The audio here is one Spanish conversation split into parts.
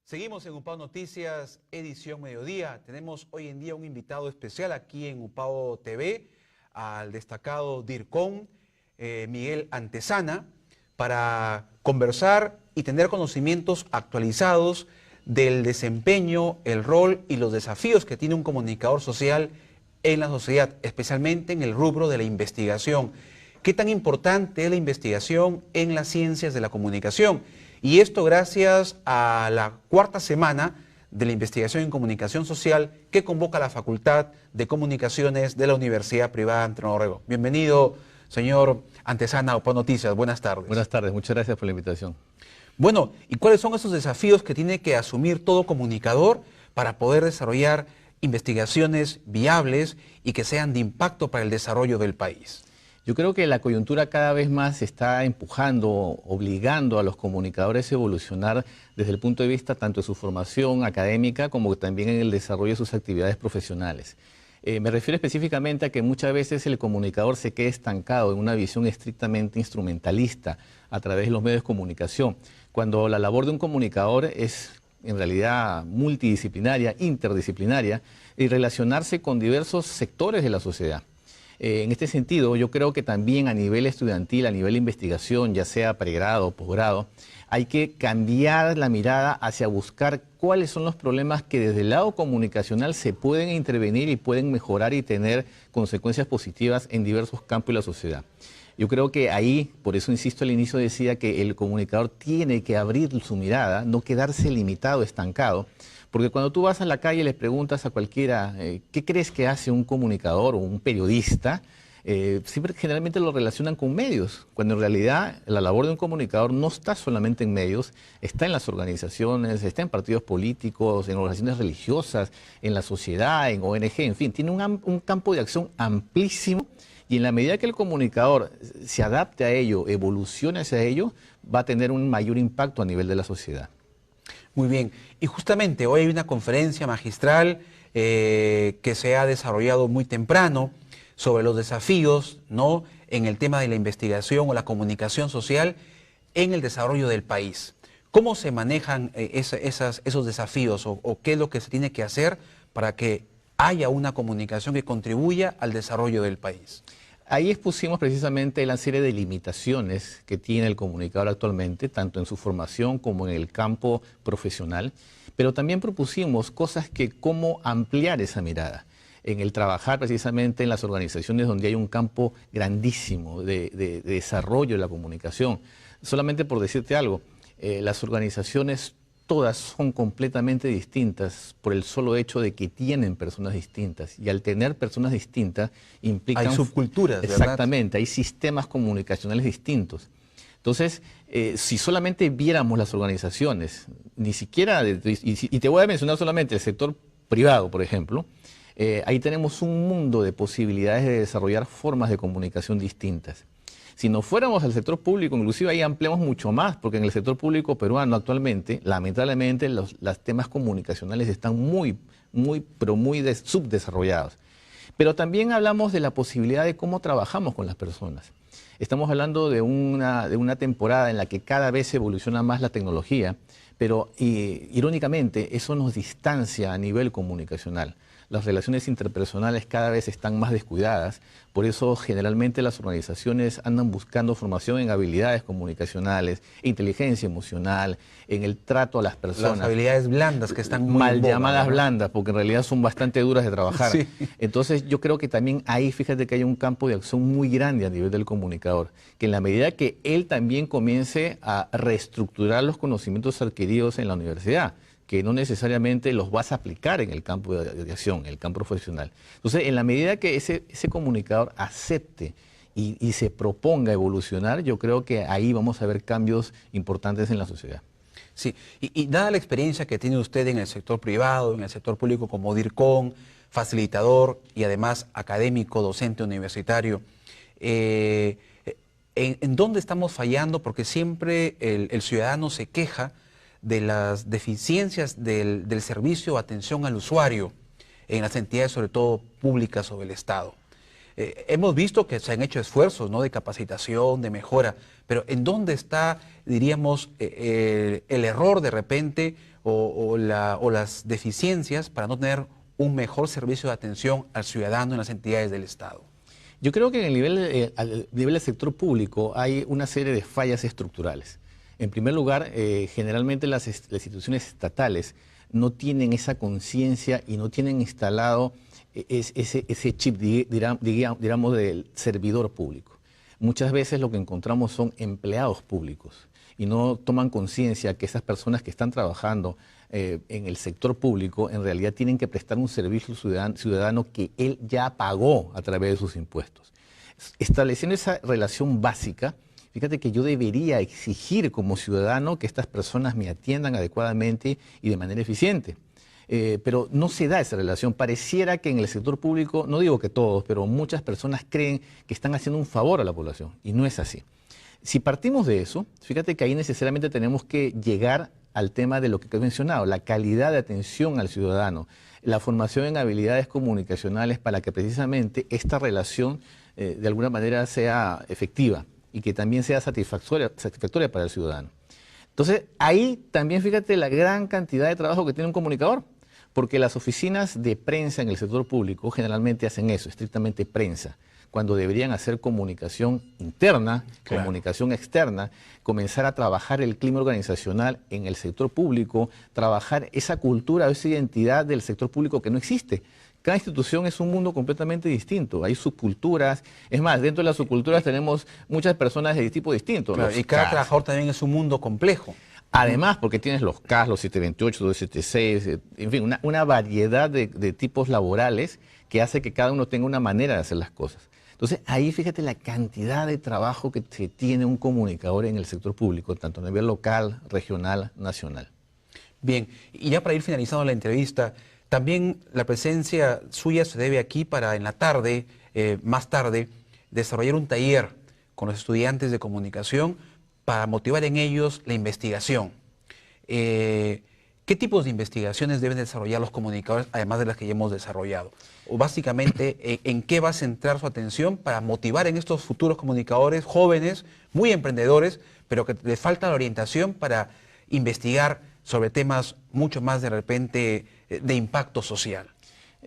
Seguimos en UPAO Noticias, edición mediodía. Tenemos hoy en día un invitado especial aquí en UPAO TV, al destacado DIRCOM, Miguel Antezana, para conversar y tener conocimientos actualizados del desempeño, el rol y los desafíos que tiene un comunicador social en la sociedad, especialmente en el rubro de la investigación. ¿Qué tan importante es la investigación en las ciencias de la comunicación? Y esto gracias a la cuarta semana de la investigación en comunicación social que convoca la Facultad de Comunicaciones de la Universidad Privada Antonio Dorrego. Bienvenido, señor Antezana, a UPAO Noticias. Buenas tardes. Buenas tardes, muchas gracias por la invitación. Bueno, ¿y cuáles son esos desafíos que tiene que asumir todo comunicador para poder desarrollar investigaciones viables y que sean de impacto para el desarrollo del país? Yo creo que la coyuntura cada vez más está empujando, obligando a los comunicadores a evolucionar desde el punto de vista tanto de su formación académica como también en el desarrollo de sus actividades profesionales. Me refiero específicamente a que muchas veces el comunicador se queda estancado en una visión estrictamente instrumentalista a través de los medios de comunicación, cuando la labor de un comunicador es en realidad multidisciplinaria, interdisciplinaria, y relacionarse con diversos sectores de la sociedad. En este sentido, yo creo que también a nivel estudiantil, a nivel de investigación, ya sea pregrado o posgrado, hay que cambiar la mirada hacia buscar cuáles son los problemas que desde el lado comunicacional se pueden intervenir y pueden mejorar y tener consecuencias positivas en diversos campos de la sociedad. Yo creo que ahí, por eso insisto al inicio, decía que el comunicador tiene que abrir su mirada, no quedarse limitado, estancado. Porque cuando tú vas a la calle y le preguntas a cualquiera, ¿qué crees que hace un comunicador o un periodista? Siempre generalmente lo relacionan con medios, cuando en realidad la labor de un comunicador no está solamente en medios, está en las organizaciones, está en partidos políticos, en organizaciones religiosas, en la sociedad, en ONG, en fin, tiene un campo de acción amplísimo y en la medida que el comunicador se adapte a ello, evolucione hacia ello, va a tener un mayor impacto a nivel de la sociedad. Muy bien, y justamente hoy hay una conferencia magistral que se ha desarrollado muy temprano sobre los desafíos, ¿no?, en el tema de la investigación o la comunicación social en el desarrollo del país. ¿Cómo se manejan esos desafíos o qué es lo que se tiene que hacer para que haya una comunicación que contribuya al desarrollo del país? Ahí expusimos precisamente la serie de limitaciones que tiene el comunicador actualmente, tanto en su formación como en el campo profesional, pero también propusimos cosas que cómo ampliar esa mirada, en el trabajar precisamente en las organizaciones donde hay un campo grandísimo de desarrollo de la comunicación. Solamente por decirte algo, las organizaciones todas son completamente distintas por el solo hecho de que tienen personas distintas. Y al tener personas distintas implican... Hay subculturas, ¿verdad? Exactamente, hay sistemas comunicacionales distintos. Entonces, si solamente viéramos las organizaciones, ni siquiera... Y te voy a mencionar solamente el sector privado, por ejemplo, ahí tenemos un mundo de posibilidades de desarrollar formas de comunicación distintas. Si nos fuéramos al sector público, inclusive ahí ampliamos mucho más, porque en el sector público peruano actualmente, lamentablemente, los temas comunicacionales están muy subdesarrollados. Pero también hablamos de la posibilidad de cómo trabajamos con las personas. Estamos hablando de una temporada en la que cada vez evoluciona más la tecnología, pero irónicamente eso nos distancia a nivel comunicacional. Las relaciones interpersonales cada vez están más descuidadas, por eso generalmente las organizaciones andan buscando formación en habilidades comunicacionales, inteligencia emocional, en el trato a las personas. Las habilidades blandas que están muy mal en boga, llamadas, ¿no?, blandas, porque en realidad son bastante duras de trabajar. Sí. Entonces yo creo que también ahí, fíjate que hay un campo de acción muy grande a nivel del comunicador, que en la medida que él también comience a reestructurar los conocimientos adquiridos en la universidad, que no necesariamente los vas a aplicar en el campo de acción, en el campo profesional. Entonces, en la medida que ese comunicador acepte y se proponga evolucionar, yo creo que ahí vamos a ver cambios importantes en la sociedad. Sí, y dada la experiencia que tiene usted en el sector privado, en el sector público como DIRCOM, facilitador y además académico, docente universitario, ¿en dónde estamos fallando? Porque siempre el ciudadano se queja de las deficiencias del servicio o atención al usuario en las entidades, sobre todo públicas o del Estado. Hemos visto que se han hecho esfuerzos, ¿no?, de capacitación, de mejora, pero ¿en dónde está, diríamos, el error de repente o las deficiencias para no tener un mejor servicio de atención al ciudadano en las entidades del Estado? Yo creo que en al nivel del sector público hay una serie de fallas estructurales. En primer lugar, generalmente las instituciones estatales no tienen esa conciencia y no tienen instalado ese chip, digamos, del servidor público. Muchas veces lo que encontramos son empleados públicos y no toman conciencia que esas personas que están trabajando en el sector público en realidad tienen que prestar un servicio ciudadano que él ya pagó a través de sus impuestos. Estableciendo esa relación básica, fíjate que yo debería exigir como ciudadano que estas personas me atiendan adecuadamente y de manera eficiente. Pero no se da esa relación. Pareciera que en el sector público, no digo que todos, pero muchas personas creen que están haciendo un favor a la población y no es así. Si partimos de eso, fíjate que ahí necesariamente tenemos que llegar al tema de lo que he mencionado, la calidad de atención al ciudadano, la formación en habilidades comunicacionales para que precisamente esta relación de alguna manera sea efectiva y que también sea satisfactoria para el ciudadano. Entonces, ahí también fíjate la gran cantidad de trabajo que tiene un comunicador, porque las oficinas de prensa en el sector público generalmente hacen eso, estrictamente prensa, cuando deberían hacer comunicación interna, claro, comunicación externa, comenzar a trabajar el clima organizacional en el sector público, trabajar esa cultura, esa identidad del sector público que no existe. Cada institución es un mundo completamente distinto, hay subculturas, es más, dentro de las subculturas tenemos muchas personas de tipo distinto. Claro, y cada trabajador también es un mundo complejo. Además, porque tienes los CAS, los 728, 276, en fin, una variedad de tipos laborales que hace que cada uno tenga una manera de hacer las cosas. Entonces, ahí fíjate la cantidad de trabajo que tiene un comunicador en el sector público, tanto a nivel local, regional, nacional. Bien, y ya para ir finalizando la entrevista, también la presencia suya se debe aquí para en la tarde, más tarde, desarrollar un taller con los estudiantes de comunicación para motivar en ellos la investigación. ¿Qué tipos de investigaciones deben desarrollar los comunicadores, además de las que ya hemos desarrollado? O básicamente, ¿en qué va a centrar su atención para motivar en estos futuros comunicadores jóvenes, muy emprendedores, pero que les falta la orientación para investigar sobre temas mucho más de repente de impacto social?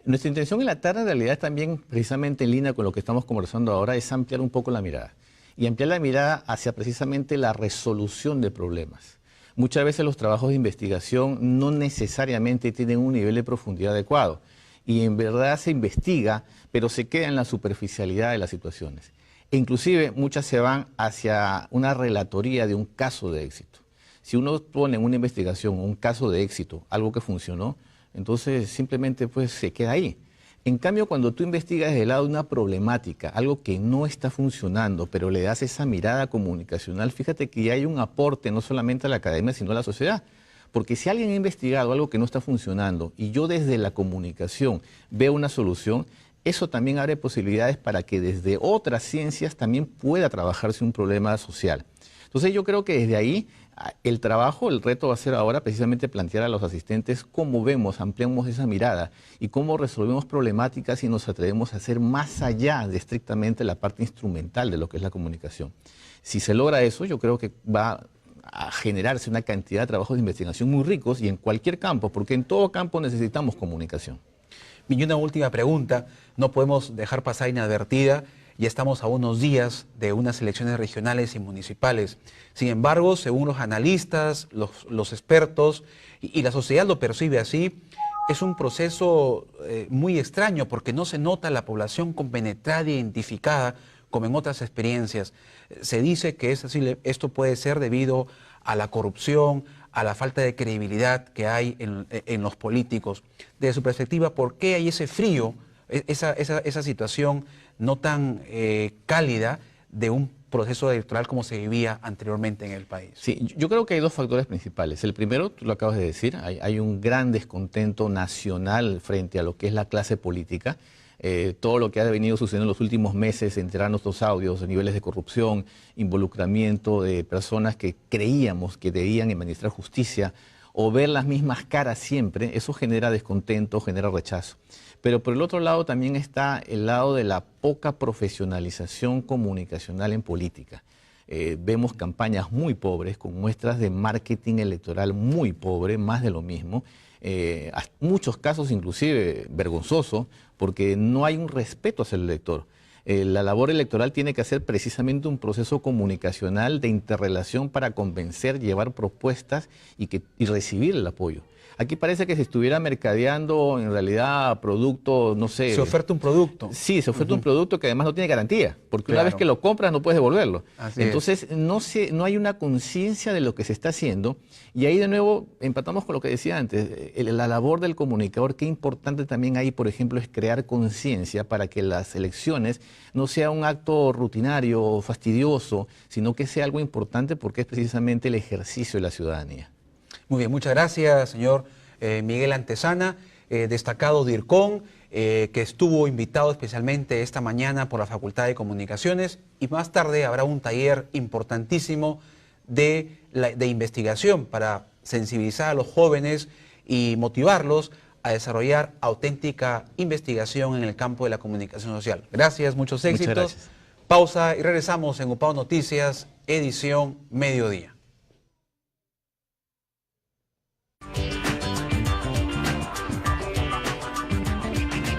Nuestra intención en la tarde en realidad es también, precisamente en línea con lo que estamos conversando ahora, es ampliar un poco la mirada. Y ampliar la mirada hacia precisamente la resolución de problemas. Muchas veces los trabajos de investigación no necesariamente tienen un nivel de profundidad adecuado. Y en verdad se investiga, pero se queda en la superficialidad de las situaciones. E inclusive muchas se van hacia una relatoría de un caso de éxito. Si uno pone en una investigación un caso de éxito, algo que funcionó, entonces simplemente pues se queda ahí. En cambio, cuando tú investigas desde el lado de una problemática, algo que no está funcionando, pero le das esa mirada comunicacional, fíjate que ya hay un aporte no solamente a la academia, sino a la sociedad. Porque si alguien ha investigado algo que no está funcionando y yo desde la comunicación veo una solución, eso también abre posibilidades para que desde otras ciencias también pueda trabajarse un problema social. Entonces yo creo que desde ahí el trabajo, el reto va a ser ahora precisamente plantear a los asistentes cómo vemos, ampliamos esa mirada y cómo resolvemos problemáticas y nos atrevemos a hacer más allá de estrictamente la parte instrumental de lo que es la comunicación. Si se logra eso, yo creo que va a generarse una cantidad de trabajos de investigación muy ricos y en cualquier campo, porque en todo campo necesitamos comunicación. Y una última pregunta, no podemos dejar pasar inadvertida. Ya estamos a unos días de unas elecciones regionales y municipales. Sin embargo, según los analistas, los expertos y la sociedad lo percibe así, es un proceso muy extraño porque no se nota la población compenetrada e identificada como en otras experiencias. Se dice que esto puede ser debido a la corrupción, a la falta de credibilidad que hay en los políticos. Desde su perspectiva, ¿por qué hay ese frío, esa situación no tan cálida de un proceso electoral como se vivía anteriormente en el país? Sí, yo creo que hay dos factores principales. El primero, tú lo acabas de decir, hay un gran descontento nacional frente a lo que es la clase política. Todo lo que ha venido sucediendo en los últimos meses, enterarnos los audios, niveles de corrupción, involucramiento de personas que creíamos que debían administrar justicia o ver las mismas caras siempre, eso genera descontento, genera rechazo. Pero por el otro lado también está el lado de la poca profesionalización comunicacional en política. vemos campañas muy pobres, con muestras de marketing electoral muy pobre, más de lo mismo. Muchos casos inclusive vergonzosos, porque no hay un respeto hacia el elector. La labor electoral tiene que ser precisamente un proceso comunicacional de interrelación para convencer, llevar propuestas y recibir el apoyo. Aquí parece que se estuviera mercadeando en realidad productos, no sé. Se oferta un producto. Sí, se oferta un producto que además no tiene garantía, porque una Claro. vez que lo compras no puedes devolverlo. Así Entonces no hay una conciencia de lo que se está haciendo, y ahí de nuevo empatamos con lo que decía antes, la labor del comunicador. Qué importante también ahí, por ejemplo, es crear conciencia para que las elecciones no sea un acto rutinario, fastidioso, sino que sea algo importante, porque es precisamente el ejercicio de la ciudadanía. Muy bien, muchas gracias, señor Miguel Antesana, destacado DIRCOM, que estuvo invitado especialmente esta mañana por la Facultad de Comunicaciones, y más tarde habrá un taller importantísimo de investigación para sensibilizar a los jóvenes y motivarlos a desarrollar auténtica investigación en el campo de la comunicación social. Gracias, muchos éxitos. Muchas gracias. Pausa y regresamos en UPAO Noticias, edición Mediodía.